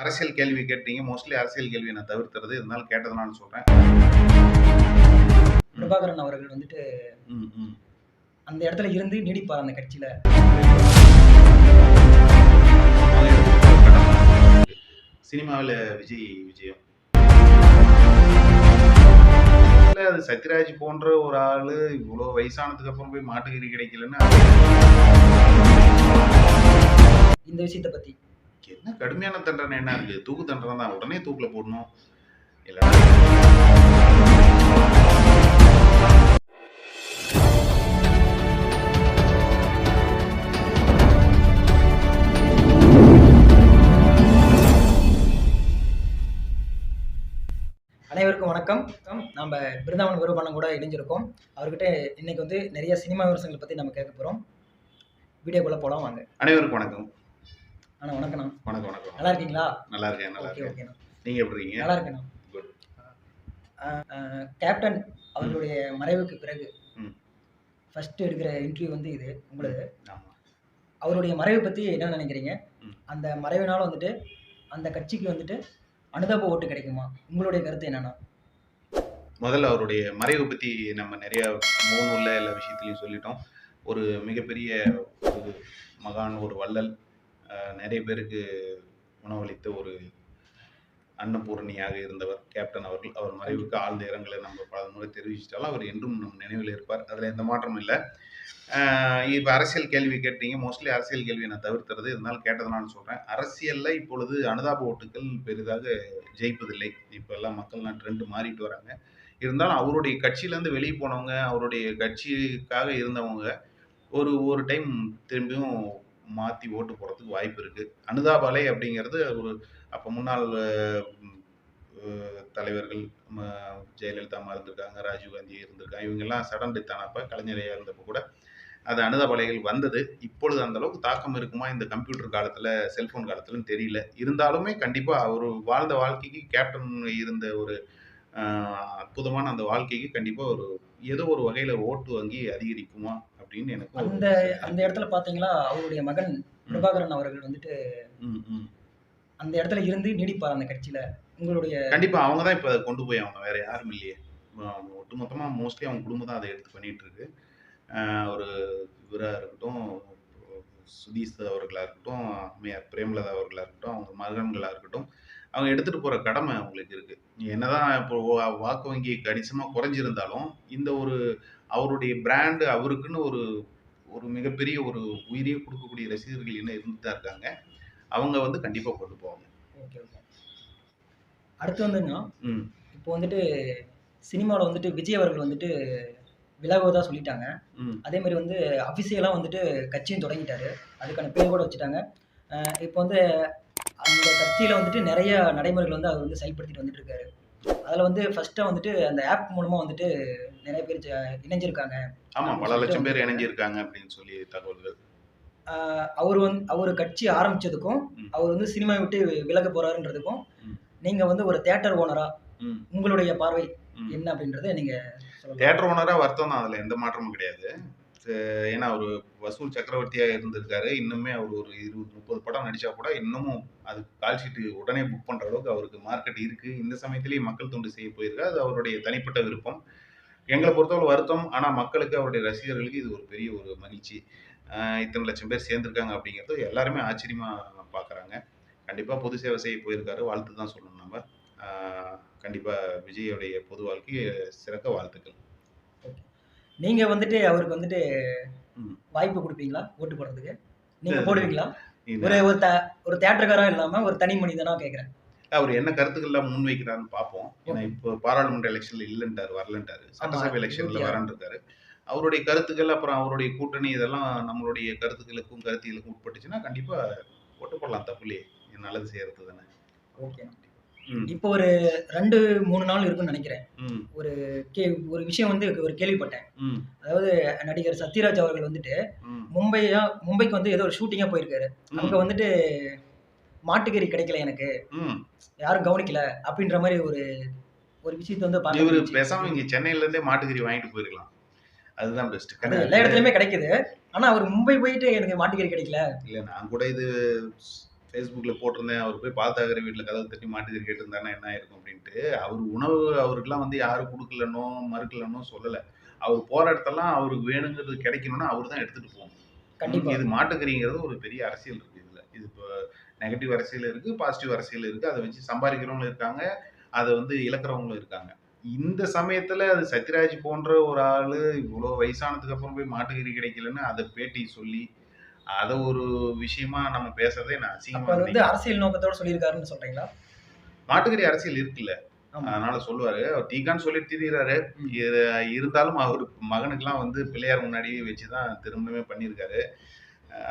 அரசியல் கேள்வி கேட்டீங்க. மோஸ்ட்லி அரசியல் கேள்விய நான் தவிர்த்துறது. இருந்தாலும் கேட்டதுனால சொல்றேன். பிரபாகரன் அவர்கள் வந்துட்டு ம், ம். அந்த இடத்துல இருந்து நீடிப்பார் அந்த கட்சியில. சினிமாவில விஜயம். இல்ல அது சத்யராஜ் போன்ற ஒரு ஆளு இவ்வளோ வயசானதுக்கு அப்புறம் போய் மாட்டுக்கறி கிடைக்கலன்னா இந்த விஷயத்த பத்தி என்ன கடுமையான தண்டனை என்ன இருக்கு? தூக்கு தண்டனை தான். உடனே தூக்குல போடணும். இல்லன்னா அனைவருக்கும் வணக்கம். நம்ம பிருந்தாவன் குருபண்ணன் கூட இணைஞ்சிருக்கோம். அவர்கிட்ட இன்னைக்கு வந்து நிறைய சினிமா விமர்சனங்களை பத்தி நம்ம கேட்க போறோம். வீடியோக்குள்ள போலாம் வாங்க. அனைவருக்கும் வணக்கம். வணக்கம்ண்ணா. வணக்கம். நல்லா இருக்கீங்களா? நல்லா இருக்கேன். ஓகேண்ணா. நீங்க எப்படி இருக்கீங்க? நல்லா இருக்கேண்ணா. குட். கேப்டன் அவர்களுடைய மறைவுக்கு பிறகு ம். ஃபர்ஸ்ட் எடுக்கிற இன்டர்வியூ வந்து இது உங்களது. ஆமா. அவருடைய மறைவை பத்தி என்ன நினைக்கிறீங்க? ம். அந்த மறைவினால வந்துட்டு அந்த கட்சிக்கு வந்துட்டு அனுதாப ஓட்டு கிடைக்குமா? உங்களுடைய கருத்து என்னன்னா? முதல்ல அவருடைய மறைவு பத்தி நம்ம நிறைய முகநூல்ல எல்லா விஷயத்திலையும் சொல்லிட்டோம். ஒரு மிகப்பெரிய ஒரு மகான், ஒரு வள்ளல், நிறைய பேருக்கு உணவளித்த ஒரு அன்னபூரணியாக இருந்தவர் கேப்டன் அவர்கள். அவர் மறைவுக்கு ஆழ்ந்த இரங்கலை நம்ம பல முறை தெரிவிச்சிட்டாலும் அவர் என்றும் நம் நினைவில் இருப்பார். அதில் எந்த மாற்றமும் இல்லை. இப்போ அரசியல் கேள்வி கேட்டீங்க. மோஸ்ட்லி அரசியல் கேள்வியை நான் தவிர்த்துறது. இருந்தாலும் கேட்டதுனால சொல்கிறேன். அரசியலில் இப்பொழுது அனுதாப ஓட்டுகள் பெரிதாக ஜெயிப்பதில்லை. இப்போ எல்லாம் மக்கள்லாம் ட்ரெண்டு மாறிட்டு வராங்க. இருந்தாலும் அவருடைய கட்சியிலேருந்து வெளியே போனவங்க, அவருடைய கட்சிக்காக இருந்தவங்க ஒரு டைம் திரும்பியும் மாற்றி ஓட்டு போடுறதுக்கு வாய்ப்பு இருக்குது. அனுதாப அலை அப்படிங்கிறது ஒரு அப்போ முன்னாள் தலைவர்கள் ஜெயலலிதா அம்மா இருந்திருக்காங்க, ராஜீவ்காந்தி இருந்திருக்காங்க. இவங்கெல்லாம் சடன் டெத் ஆனப்போ, கலைஞரையாக இருந்தப்போ கூட அது அனுதாப அலைகள் வந்தது. இப்பொழுது அந்த அளவுக்கு தாக்கம் இருக்குமா இந்த கம்ப்யூட்டர் காலத்தில், செல்ஃபோன் காலத்துலன்னு தெரியல. இருந்தாலுமே கண்டிப்பாக அவர் வாழ்ந்த வாழ்க்கைக்கு, கேப்டன் இருந்த ஒரு அற்புதமான அந்த வாழ்க்கைக்கு கண்டிப்பாக ஒரு ஏதோ ஒரு வகையில் ஓட்டு வங்கி அதிகரிக்குமா அப்படின்னு எனக்கு அந்த இடத்துல பார்த்தீங்களா, அவருடைய மகன் பிரபாகரன் அவர்கள் வந்துட்டு அந்த இடத்துல இருந்து நீடிப்பார் அந்த கட்சியில. உங்களுடைய கண்டிப்பா அவங்க தான் இப்போ அதை கொண்டு போய் அவங்க வேற யாரும் இல்லையே. ஒட்டுமொத்தமாக மோஸ்ட்லி அவங்க குடும்பம் தான் அதை எடுத்து பண்ணிட்டு இருக்கு. ஒரு இவராக இருக்கட்டும், சுதீஷ் அவர்களாக இருக்கட்டும், அம்மையார் பிரேமலதா அவர்களாக இருக்கட்டும், அவங்க மகன்களாக இருக்கட்டும், அவங்க எடுத்துகிட்டு போகிற கடமை அவங்களுக்கு இருக்குது. என்னதான் இப்போ வாக்கு வங்கி கணிசமாக குறைஞ்சிருந்தாலும் இந்த ஒரு அவருடைய பிராண்டு அவருக்குன்னு ஒரு ஒரு மிகப்பெரிய ஒரு உயிரியே கொடுக்கக்கூடிய ரசிகர்கள் என்ன இருந்துட்டு தான் இருக்காங்க. அவங்க வந்து கண்டிப்பாக கொண்டு போவாங்க. ஓகே. அடுத்து வந்துங்க, இப்போ வந்துட்டு சினிமாவில் வந்துட்டு விஜய் அவர்கள் வந்துட்டு விலகுவதாக சொல்லிட்டாங்க. அதே மாதிரி வந்து அஃபிஷியலாக வந்துட்டு கட்சியும் தொடங்கிட்டாரு. அதுக்கான பேர் கூட வச்சுட்டாங்க. இப்போ வந்து அந்த கட்சியில் வந்துட்டு நிறைய நடைமுறைகள் வந்து அவர் வந்து செயல்படுத்திட்டு வந்துட்டு இருக்காரு. அதில் வந்து ஃபர்ஸ்ட்டாக வந்துட்டு அந்த ஆப் மூலமாக வந்துட்டு நிறைய பேர் இணைஞ்சிருக்காங்க. ஆமாம், பல லட்சம் பேர் இணைஞ்சிருக்காங்க அப்படின்னு சொல்லி தகவல்கள். அவர் கட்சி ஆரம்பிச்சதுக்கும் அவர் வந்து சினிமா விட்டு விலக போறாருன்றதுக்கும் நீங்க வந்து ஒரு தியேட்டர் ஓனரா உங்களுடைய பார்வை என்ன அப்படின்றத நீங்க தியேட்டர் ஓனரா வருத்தம் தான், அதுல எந்த மாற்றமும் கிடையாது. ஏன்னா ஒரு வசூல் சக்கரவர்த்தியா இருந்திருக்காரு. இன்னுமே அவர் ஒரு 20-30 படம் நடிச்சா கூட இன்னமும் அது கால் ஷீட்டு உடனே புக் பண்ற அளவுக்கு அவருக்கு மார்க்கெட் இருக்கு. இந்த சமயத்திலேயே மக்கள் தொண்டு செய்ய போயிருக்காரு. அது அவருடைய தனிப்பட்ட விருப்பம். எங்களை பொறுத்தவரை வருத்தம். ஆனா மக்களுக்கு, அவருடைய ரசிகர்களுக்கு இது ஒரு பெரிய ஒரு மகிழ்ச்சி. இத்தனை லட்சம் பேர் சேர்ந்திருக்காங்க அப்படிங்கிறது எல்லாருமே ஆச்சரியமா பார்க்குறாங்க. கண்டிப்பாக பொது சேவை செய்ய போயிருக்காரு. வாழ்த்து தான் சொல்லணும் நம்ம. கண்டிப்பாக விஜயோடைய பொது வாழ்க்கை சிறக்க வாழ்த்துக்கள். நீங்க வந்துட்டு அவருக்கு வந்துட்டு வாய்ப்பு கொடுப்பீங்களா ஓட்டு போடுறதுக்கு? நீங்க போடுவீங்களா? ஒரு தியேட்டர்காரா இல்லாம ஒரு தனி மனிதனா கேட்குறேன். அவர் என்ன கருத்துக்கள்லாம் முன்வைக்கிறான்னு பார்ப்போம். ஏன்னா இப்போ பாராளுமன்ற எலெக்ஷன்ல இல்லைன்ட்டாரு, வரலன்ட்டாரு. சட்டசபை எலெக்ஷன்ல வரன்றிருக்காரு. அவருடைய கருத்துக்கள், அப்புறம் அவருடைய கூட்டணி, இதெல்லாம் நம்மளுடைய கருத்துக்களுக்கும் கருத்தியலுக்கும் உட்பட்டுச்சுன்னா கண்டிப்பா ஓட்டு போடலாம். தப்புலையே, நல்லது செய்யறது தானே. ஓகே. இப்போ ஒரு 2-3 நாள் இருக்குன்னு நினைக்கிறேன். ஒரு விஷயம் வந்து ஒரு கேள்விப்பட்டேன். அதாவது நடிகர் சத்யராஜ் அவர்கள் வந்துட்டு மும்பைக்கு வந்து ஏதோ ஒரு ஷூட்டிங்கா போயிருக்காரு. அங்க வந்துட்டு மாட்டுக்கறி கிடைக்கல, எனக்கு யாரும் கவனிக்கல அப்படின்ற மாதிரி ஒரு விஷயத்தை வந்து இவரு பேசாம இங்க சென்னையில இருந்தே மாட்டுக்கறி வாங்கிட்டு போயிருக்கலாம். அதுதான் பெஸ்ட். எல்லா இடத்துலயுமே கிடைக்குது. ஆனா அவர் மும்பை போயிட்டு எனக்கு மாட்டுக்கறி கிடைக்கல. இல்ல, நான் கூட இது ஃபேஸ்புக்ல போட்டிருந்தேன். அவர் போய் பால்தாக்கரை வீட்ல கதவு தட்டி மாட்டுக்கறி கேட்டிருந்தாருன்னா என்ன ஆயிருக்கும் அப்படின்ட்டு. அவரு உணவு அவருக்கெல்லாம் வந்து யாரும் குடுக்கலன்னோ, மறுக்கலன்னோ சொல்லல. அவர் போற இடத்தெல்லாம் அவருக்கு வேணுங்கிறது கிடைக்கணும்னா அவரு தான் எடுத்துட்டு போணும். கண்டிப்பா. இது மாட்டுக்கறிங்கிறது ஒரு பெரிய அரசியல் இருக்கு இதுல. இது இப்போ நெகட்டிவ் அரசியல் இருக்கு, பாசிட்டிவ் அரசியல் இருக்கு. அத வச்சு சம்பாரிக்கிறவங்களும் இருக்காங்க. அத வந்து இழக்கிறவங்களும் இருக்காங்க. இந்த சமயத்துல அது சத்யராஜ் போன்ற ஒரு ஆளு இவ்வளோ வயசானதுக்கு அப்புறம் போய் மாட்டுக்கறி கிடைக்கலன்னு அத பேட்டி சொல்லி, அத ஒரு விஷயமா நம்ம பேசுறதே நான் அப்ப அசிங்கமா அது வந்து நினைக்கிறேன். அரசியல் நோக்கத்தோட சொல்லியிருக்காருன்னு சொல்றீங்களா? மாட்டுக்கறி அரசியல் இருக்குல்ல. ஆமா. அதனால சொல்லுவாரு. அவர் டீக்கான்னு சொல்லிட்டு திரியிறாரு. ம். இருந்தாலும் அவரு மகனுக்கெல்லாம் வந்து பிள்ளையார் முன்னாடி வச்சு தான் திருமணமே பண்ணியிருக்காரு.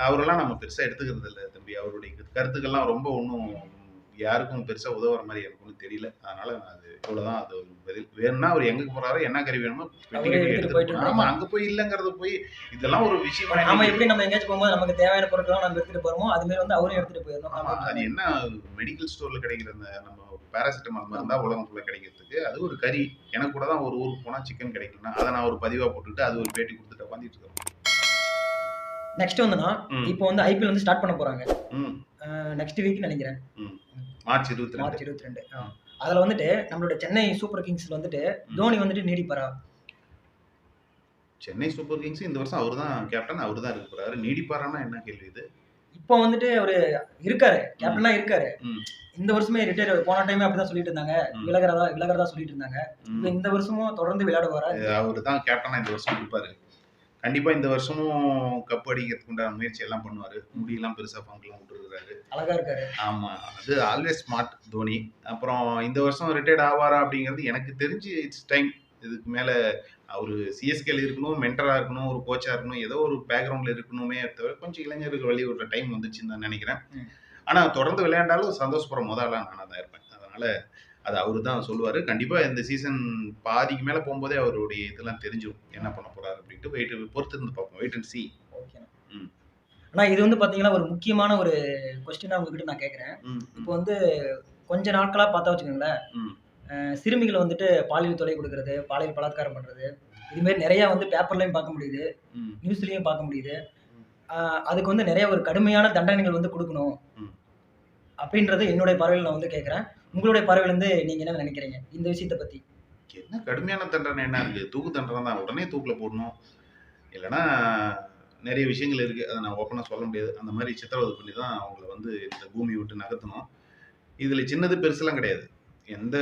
அவரெல்லாம் நம்ம பெருசா எடுத்துக்கிறது இல்ல தம்பி. அவருடைய கருத்துக்கள்லாம் ரொம்ப ஒண்ணும் யாருக்கும் பெருசா உதவுற மாரி எனக்கு ஒண்ணும் தெரியல. அதனால நான் அது இவ்வளவுதான் அது ஒரு பதில். வேணும்னா அவரு எங்க போறாரோ, என்ன கறி வேணுமோ பெட்டி அவரே கட்டி எடுத்துட்டு எடுத்துட்டு போலாம். போயிட்டுன்றீங்க. ஆமா, அங்க போய் இல்லங்கிறத போய் இதெல்லாம் ஒரு விஷயமா நாம இன்னைக்கு எப்படி நம்ம எங்கேயாச்சும் போகும்போது நமக்கு தேவையான பொருட்கள்லாம் நம்ம எடுத்துட்டு போறோமோ, அது மாரி வந்து அவரும் எடுத்துட்டு போயிரணும். ஆமா. அப்படின்ற அது மாரி. என்ன மெடிக்கல் ஸ்டோர்ல கிடைக்கிற அந்த நம்ம பேராசிட்டமால் மருந்தா உலகம் ஃபுல்லா கிடைக்கிறதுக்கு. அது ஒரு கறி. எனக்கு கூட தான் ஒரு ஊருக்கு போனா சிக்கன் கிடைக்கும்னா, அத நான் ஒரு பதிவா போட்டுட்டு, அது ஒரு பேட்டி குடுத்துட்டு உட்காந்துட்டு இருக்கிறோம். நெக்ஸ்ட் வந்துன்னா, ம். இப்போ வந்து ஐபிஎல் வந்து ஸ்டார்ட் பண்ண போறாங்க. ம். நெக்ஸ்ட் வீக் நெனைக்கிறேன். ம். மார்ச் 22. மார்ச் 22. ம். அதுல வந்துட்டு நம்மளோட சென்னை சூப்பர் கிங்ஸ்ல வந்துட்டு ம். தோனி வந்துட்டு நீடிப்பாரா? சென்னை சூப்பர் கிங்ஸ் இந்த வருஷம் அவரு தான் கேப்டன். அவரு தான் இருக்க போறாரு. நீடிப்பாரான்னா என்ன கேள்வி இது? இப்போ வந்துட்டு அவரு இருக்காரு. ம். கேப்டனா இருக்காரு. ம். இந்த வருஷமே ரிட்டயர் போன டைமே அப்படிதான் சொல்லிட்டு இருந்தாங்க. ம். விலகுறதா சொல்லிட்டு இருந்தாங்க. இப்ப ம். இந்த வருஷமும் தொடர்ந்து விளையாடுவாரா? அவரு தான் கேப்டனா இந்த வருஷம் இருப்பாரு. கண்டிப்பா இந்த வருஷமும் கப் அடிக்கிறதுக்கு உண்டான முயற்சி எல்லாம் பண்ணுவாரு. முடியெல்லாம் பெருசா ஃபங்க்லாம் விட்டுருக்காரு. அழகா இருக்காரு. ஆமா. அது ஆல்வேஸ் ஸ்மார்ட் தோனி. அப்புறம் இந்த வருஷம் ரிட்டயர்ட் ஆவாரா அப்படிங்கிறது எனக்கு தெரிஞ்சு இட்ஸ் டைம். இதுக்கு மேல அவரு சிஎஸ்கேல இருக்கணும், மென்டரா இருக்கணும், ஒரு கோச்சா இருக்கணும், ஏதோ ஒரு பேக்கிரவுண்ட்ல இருக்கணுமே தவிர கொஞ்சம் இளைஞருக்கு வழி விடுற டைம் வந்துச்சுன்னு தான் நெனைக்கிறேன். ம். ஆனா தொடர்ந்து விளையாண்டாலும் சந்தோஷப்படுற மொத ஆளா நானா தான் இருப்பேன். அதனால அது அவரு தான் சொல்லுவாரு. கண்டிப்பா இந்த சீசன் பாதிக்கு மேல போம்போதே அவருடைய இதெல்லாம் தெரிஞ்சிரும். என்ன பண்ண போறாரு அப்படின்ட்டு பொறுத்து இருந்து பார்ப்போம். Wait and see. ஓகே. ம். ஆனா இது வந்து பாத்தீங்கன்னா, ஒரு முக்கியமான ஒரு கொஸ்டினா உங்ககிட்ட நான் கேட்கிறேன். ம். இப்போ வந்து கொஞ்ச நாட்களா பார்த்தா வச்சுக்கோங்களேன், ம். சிறுமிகள வந்துட்டு பாலியல் தொல்லை குடுக்குறது, பாலியல் பலாத்காரம் பண்றது, இது மாரி நெறைய வந்து பேப்பர்லயும் பார்க்க முடியுது. ம். நியூஸ்லயும் பார்க்க முடியுது. ம். அதுக்கு வந்து நெறைய ஒரு கடுமையான தண்டனைகள் வந்து குடுக்கணும். ம். அப்படின்றது என்னுடைய பார்வையில நான் வந்து கேட்கிறேன். உங்களுடைய பார்வையில இருந்து நீங்க என்ன நெனைக்கிறீங்க? இந்த விஷயத்த பத்தி? என்ன கடுமையான தண்டனை என்ன இருக்கு? தூக்கு தண்டனை தான். உடனே தூக்குல போடணும். இல்லன்னா நெறைய விஷயங்கள் இருக்கு. அத நான் ஓப்பனா சொல்ல முடியாது. அந்த மாரி சித்திரவதை பண்ணி தான் அவங்கள வந்து இந்த பூமிய விட்டு நகர்த்தணும். இதுல சின்னது பெருசுலாம் கிடையாது. எந்த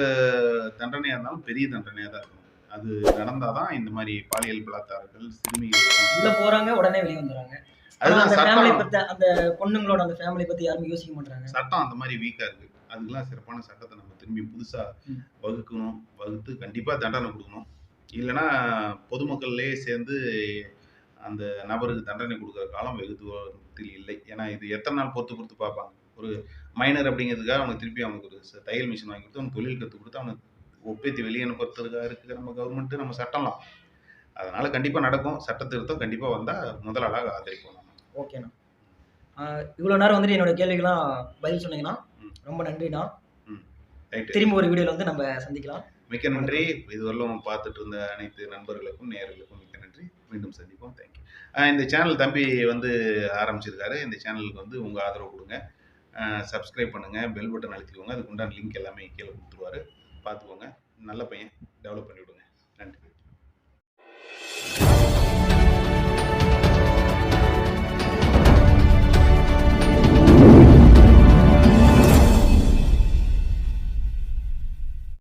தண்டனையா இருந்தாலும் பெரிய தண்டனையா தான் இருக்கணும். அது நடந்தா தான் இந்த மாரி பாலியல் பலாத்காரங்கள், சிறுமிகள் உள்ள போறாங்க, உடனே வெளிய வந்துர்றாங்க. ஆனா அதுதான் அந்த ஃபேமிலி சட்டம். பத்தி அந்த பொண்ணுங்களோட அந்த ஃபேமிலி பத்தி யாருமே யோசிக்க மாட்றாங்க. சட்டம் அந்த மாரி வீக்கா இருக்கு. அதுக்கெல்லாம் சிறப்பான சட்டத்த நம்ம திரும்பி புதுசா ம். வகுக்கணும். வகுத்து கண்டிப்பா தண்டனை குடுக்கணும். இல்லன்னா பொதுமக்கள்லயே சேர்ந்து அந்த நபருக்கு தண்டனை குடுக்குற காலம் வெகு தூரத்தில் இல்லை. ஏன்னா இது எத்தன நாள் பொறுத்து பொறுத்து பார்ப்பாங்க. ஒரு மைனர் அப்படிங்கிறதுக்காக அவனுக்கு திருப்பி அவனுக்கு ஒரு தையல் மிஷின் வாங்கி குடுத்து, அவனுக்கு தொழில் கத்துக் குடுத்து, அவன ஒப்பேத்தி வெளிய அனுப்புறதுக்காக இருக்கு நம்ம கவர்மெண்ட், நம்ம சட்டம்லாம். அதனால கண்டிப்பா நடக்கும். சட்ட திருத்தம் கண்டிப்பா வந்தா முதல் ஆளாக ஆதரிப்போம் நம்ம. ஓகேண்ணா. இவ்வளோ நேரம் வந்துட்டு என்னோட கேள்விக்கெல்லாம் பதில் சொன்னீங்கண்ணா. ம். ரொம்ப நன்றிண்ணா. ம். ரைட்டு. திரும்ப ஒரு வீடியோல வந்து நம்ம சந்திக்கலாம். மிக்க நன்றி. இதுவரையிலும் பார்த்துட்டு இருந்த அனைத்து நண்பர்களுக்கும், நேயர்களுக்கும் மிக்க நன்றி. மீண்டும் சந்திப்போம். Thank you. இந்த சேனல் தம்பி வந்து ஆரம்பிச்சிருக்காரு. இந்த சேனலுக்கு வந்து உங்க ஆதரவு குடுங்க. சப்ஸ்கிரைப் பண்ணுங்க. பெல் பட்டன் அழுத்திக்கோங்க. அதுக்கு உண்டான லிங்க் எல்லாமே கீழ குடுத்துருவாரு. பார்த்துக்கோங்க. நல்ல பையன். டெவலப் பண்ணி விடுங்க. நன்றி.